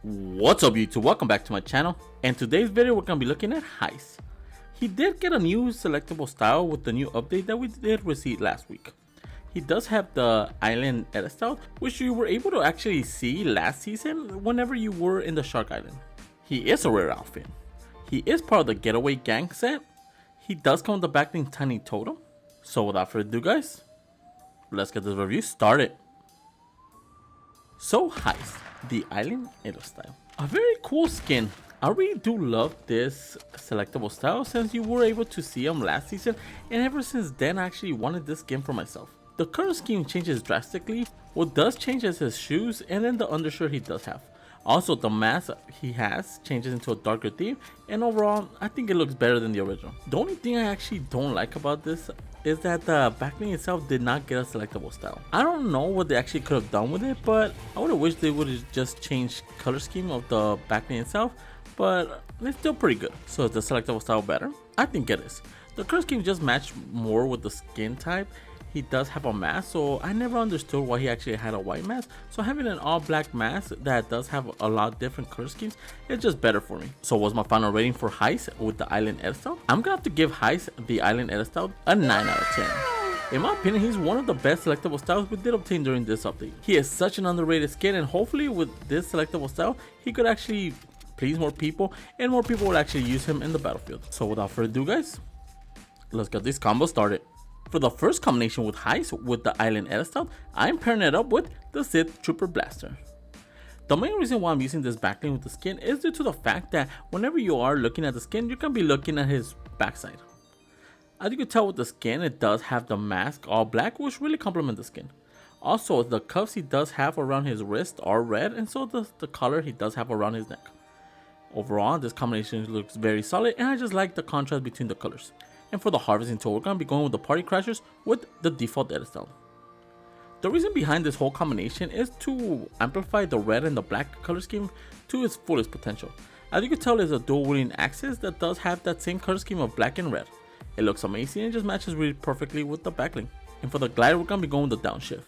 What's up YouTube, welcome back to my channel, and today's video we're going to be looking at Heist. He did get a new selectable style with the new update that we did receive last week. He does have the island edit style, which you were able to actually see last season whenever you were in the Shark Island. He is a rare outfit. He is part of the Getaway Gang set. He does come with the backlink Tiny Totem. So without further ado guys, let's get this review started. So Heist, the island edit style. A very cool skin. I really do love this selectable style since you were able to see him last season, and ever since then I actually wanted this skin for myself. The color scheme changes drastically. What does change is his shoes and then the undershirt he does have. Also the mask he has changes into a darker theme, and overall I think it looks better than the original. The only thing I actually don't like about this is that the backlink itself did not get a selectable style. I don't know what they actually could have done with it, but I would have wished they would have just changed color scheme of the backlink itself, but it's still pretty good. So is the selectable style better? I think it is. The color scheme just matched more with the skin type. He does have a mask, so I never understood why he actually had a white mask. So having an all black mask that does have a lot different color schemes is just better for me. So what's my final rating for Heist with the island edit style? I'm gonna have to give Heist the island edit style a 9 out of 10. In my opinion, he's one of the best selectable styles we did obtain during this update. He is such an underrated skin, and hopefully with this selectable style, he could actually please more people, and more people would actually use him in the battlefield. So without further ado guys, let's get this combo started. For the first combination with Heist with the island edit style, I'm pairing it up with the Sith Trooper Blaster. The main reason why I'm using this backlink with the skin is due to the fact that whenever you are looking at the skin, you can be looking at his backside. As you can tell with the skin, it does have the mask all black, which really complements the skin. Also, the cuffs he does have around his wrist are red, and so does the collar he does have around his neck. Overall, this combination looks very solid, and I just like the contrast between the colors. And for the harvesting tool, we're going to be going with the Party Crashers with the default edit style. The reason behind this whole combination is to amplify the red and the black color scheme to its fullest potential. As you can tell, there's a dual wielding axis that does have that same color scheme of black and red. It looks amazing and just matches really perfectly with the backlink. And for the glider, we're going to be going with the downshift.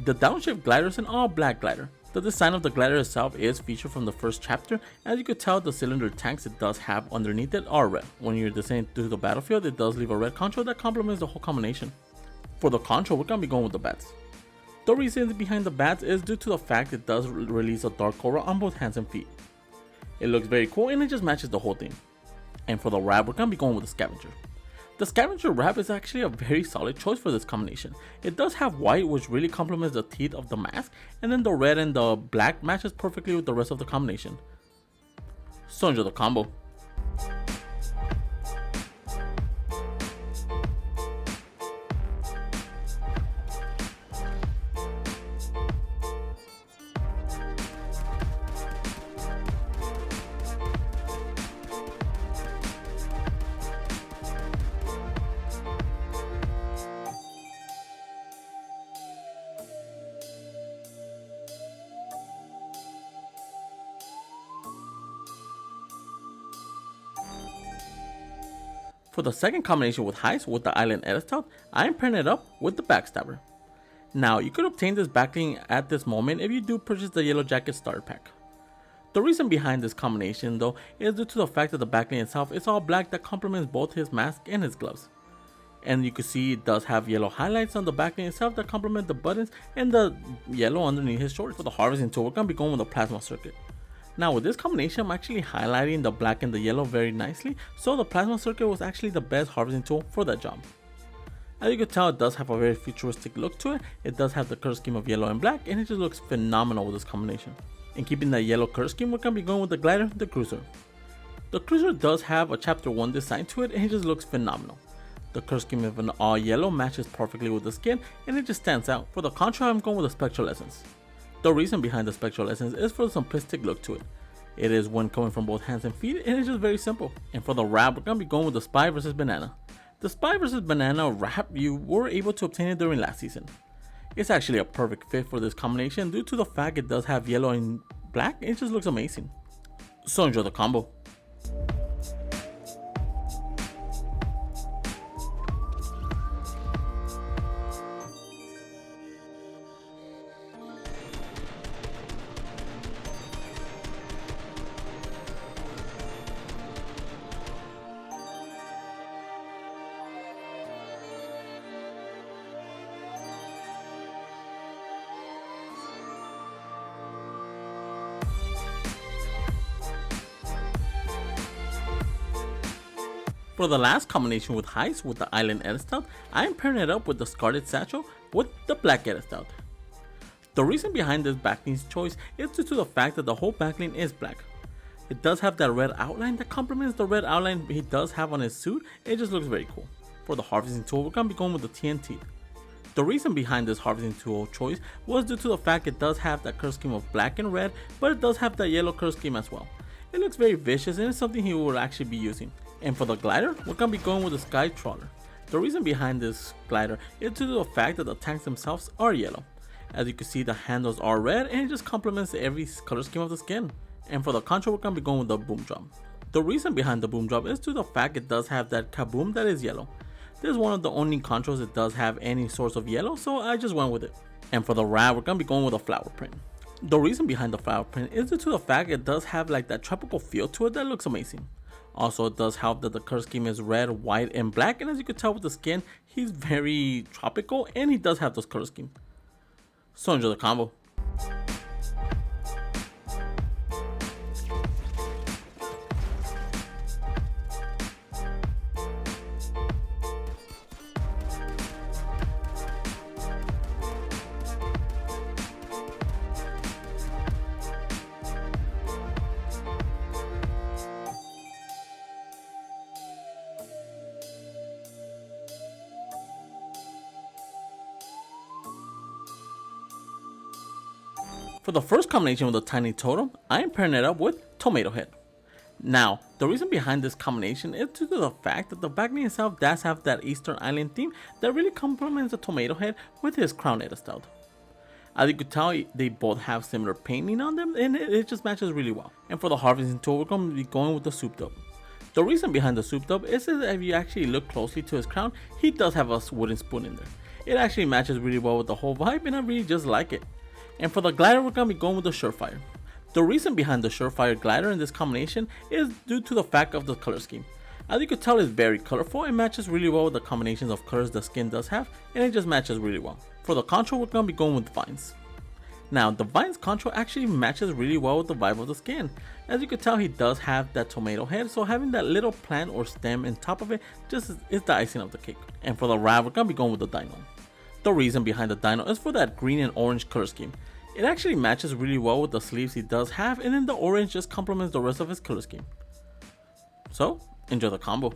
The downshift glider is an all black glider. The design of the glider itself is featured from the first chapter. As you could tell, the cylinder tanks it does have underneath it are red. When you're descending through the battlefield, it does leave a red contour that complements the whole combination. For the contour, we're going to be going with the bats. The reason behind the bats is due to the fact it does release a dark aura on both hands and feet. It looks very cool and it just matches the whole thing. And for the wrap, we're going to be going with the scavenger. The scavenger wrap is actually a very solid choice for this combination. It does have white, which really complements the teeth of the mask, and then the red and the black matches perfectly with the rest of the combination. So enjoy the combo. For the second combination with Heist with the island edit style, I am pairing it up with the Backstabber. Now, you could obtain this backlink at this moment if you do purchase the Yellow Jacket starter pack. The reason behind this combination though is due to the fact that the backlink itself is all black that complements both his mask and his gloves. And you can see it does have yellow highlights on the backlink itself that complement the buttons and the yellow underneath his shorts. For the harvesting tool, we're going to be going with the plasma circuit. Now with this combination, I'm actually highlighting the black and the yellow very nicely, so the plasma circuit was actually the best harvesting tool for that job. As you can tell, it does have a very futuristic look to it. It does have the color scheme of yellow and black, and it just looks phenomenal with this combination. In keeping that yellow color scheme, we're going to be going with the glider, the cruiser. The cruiser does have a chapter 1 design to it, and it just looks phenomenal. The color scheme of an all yellow matches perfectly with the skin, and it just stands out. For the contra, I'm going with the spectral essence. The reason behind the spectral essence is for the simplistic look to it. It is one coming from both hands and feet, and it's just very simple. And for the wrap, we're going to be going with the Spy vs Banana. The Spy vs Banana wrap, you were able to obtain it during last season. It's actually a perfect fit for this combination due to the fact it does have yellow and black, and it just looks amazing. So enjoy the combo. For the last combination with Heist with the Island edit style, I am pairing it up with the Scarlet Satchel with the Black edit style. The reason behind this backline's choice is due to the fact that the whole backline is black. It does have that red outline that complements the red outline he does have on his suit. It just looks very cool. For the harvesting tool, we're going to be going with the TNT. The reason behind this harvesting tool choice was due to the fact it does have that color scheme of black and red, but it does have that yellow color scheme as well. It looks very vicious and it's something he will actually be using. And for the glider, we're going to be going with the Sky Trawler. The reason behind this glider is due to the fact that the tanks themselves are yellow. As you can see, the handles are red and it just complements every color scheme of the skin. And for the control, we're going to be going with the boom drop. The reason behind the boom drop is due to the fact it does have that kaboom that is yellow. This is one of the only controls that does have any source of yellow, so I just went with it. And for the wrap, we're going to be going with a flower print. The reason behind the flower print is due to the fact it does have like that tropical feel to it that looks amazing. Also, it does help that the color scheme is red, white, and black, and as you can tell with the skin, he's very tropical and he does have those color schemes. So enjoy the combo. For the first combination with the tiny totem, I am pairing it up with Tomato Head. Now, the reason behind this combination is due to the fact that the backline itself does have that Eastern Island theme that really complements the Tomato Head with his crown edit style. As you could tell, they both have similar painting on them and it just matches really well. And for the harvesting tool, we're going to be going with the souped up. The reason behind the souped up is that if you actually look closely to his crown, he does have a wooden spoon in there. It actually matches really well with the whole vibe and I really just like it. And for the glider, we're going to be going with the Surefire. The reason behind the Surefire glider in this combination is due to the fact of the color scheme. As you can tell, it's very colorful and matches really well with the combinations of colors the skin does have, and it just matches really well. For the control, we're going to be going with Vines. Now, the Vines control actually matches really well with the vibe of the skin. As you can tell, he does have that tomato head, so having that little plant or stem on top of it just is the icing of the cake. And for the wrap, we're going to be going with the Dino. The reason behind the Dino is for that green and orange color scheme. It actually matches really well with the sleeves he does have, and then the orange just complements the rest of his color scheme. So, enjoy the combo.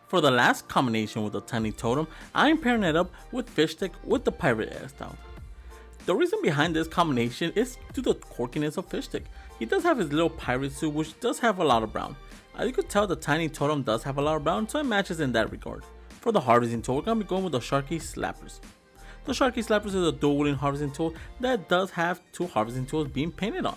For the last combination with the tiny totem, I am pairing it up with Fish Stick with the pirate edit style. The reason behind this combination is due to the quirkiness of Fish Stick. He does have his little pirate suit which does have a lot of brown. As you could tell, the tiny totem does have a lot of brown, so it matches in that regard. For the harvesting tool, we're going to be going with the Sharky Slappers. The Sharky Slappers is a dual wielding harvesting tool that does have two harvesting tools being painted on.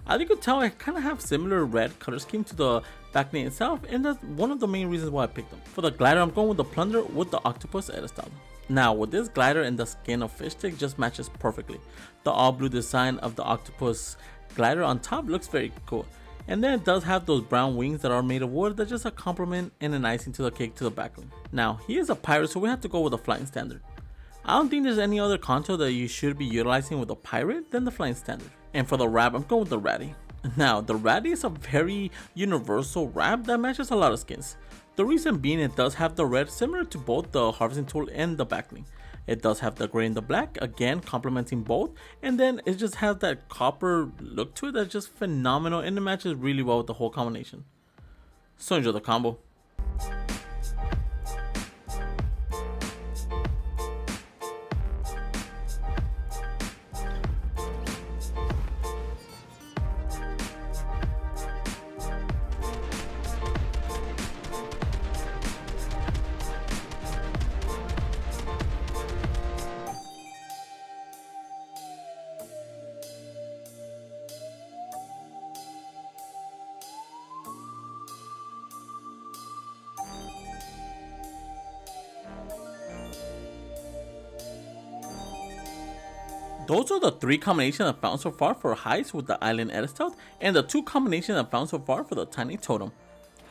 As you could tell, I kind of have similar red color scheme to the backline itself, and that's one of the main reasons why I picked them. For the glider, I'm going with the Plunder with the Octopus edit style. Now, with this glider and the skin of Fish Stick just matches perfectly. The all blue design of the Octopus glider on top looks very cool. And then it does have those brown wings that are made of wood that's just a compliment and an icing to the cake to the backline. Now, he is a pirate, so we have to go with the Flying Standard. I don't think there's any other contour that you should be utilizing with a pirate than the Flying Standard. And for the wrap, I'm going with the Ratty. Now, the Ratty is a very universal wrap that matches a lot of skins. The reason being, it does have the red similar to both the harvesting tool and the backling. It does have the gray and the black, again complementing both, and then it just has that copper look to it that's just phenomenal, and it matches really well with the whole combination. So enjoy the combo. Those are the 3 combinations I've found so far for Heist with the Island Edit Stealth, and the 2 combinations I've found so far for the Tiny Totem.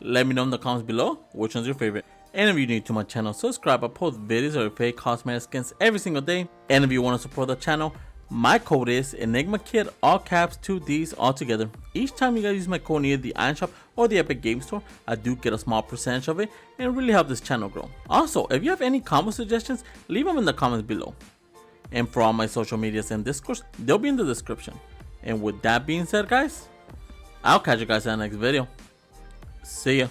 Let me know in the comments below which one's your favorite. And if you're new to my channel, subscribe. I post videos of your fake cosmetic skins every single day. And if you want to support the channel, my code is ENIGMAKIDD, all caps, 2 D's all together. Each time you guys use my code near the Iron Shop or the Epic Game Store, I do get a small percentage of it and really help this channel grow. Also, if you have any combo suggestions, leave them in the comments below. And for all my social medias and discourse, they'll be in the description. And with that being said, guys, I'll catch you guys in the next video. See ya.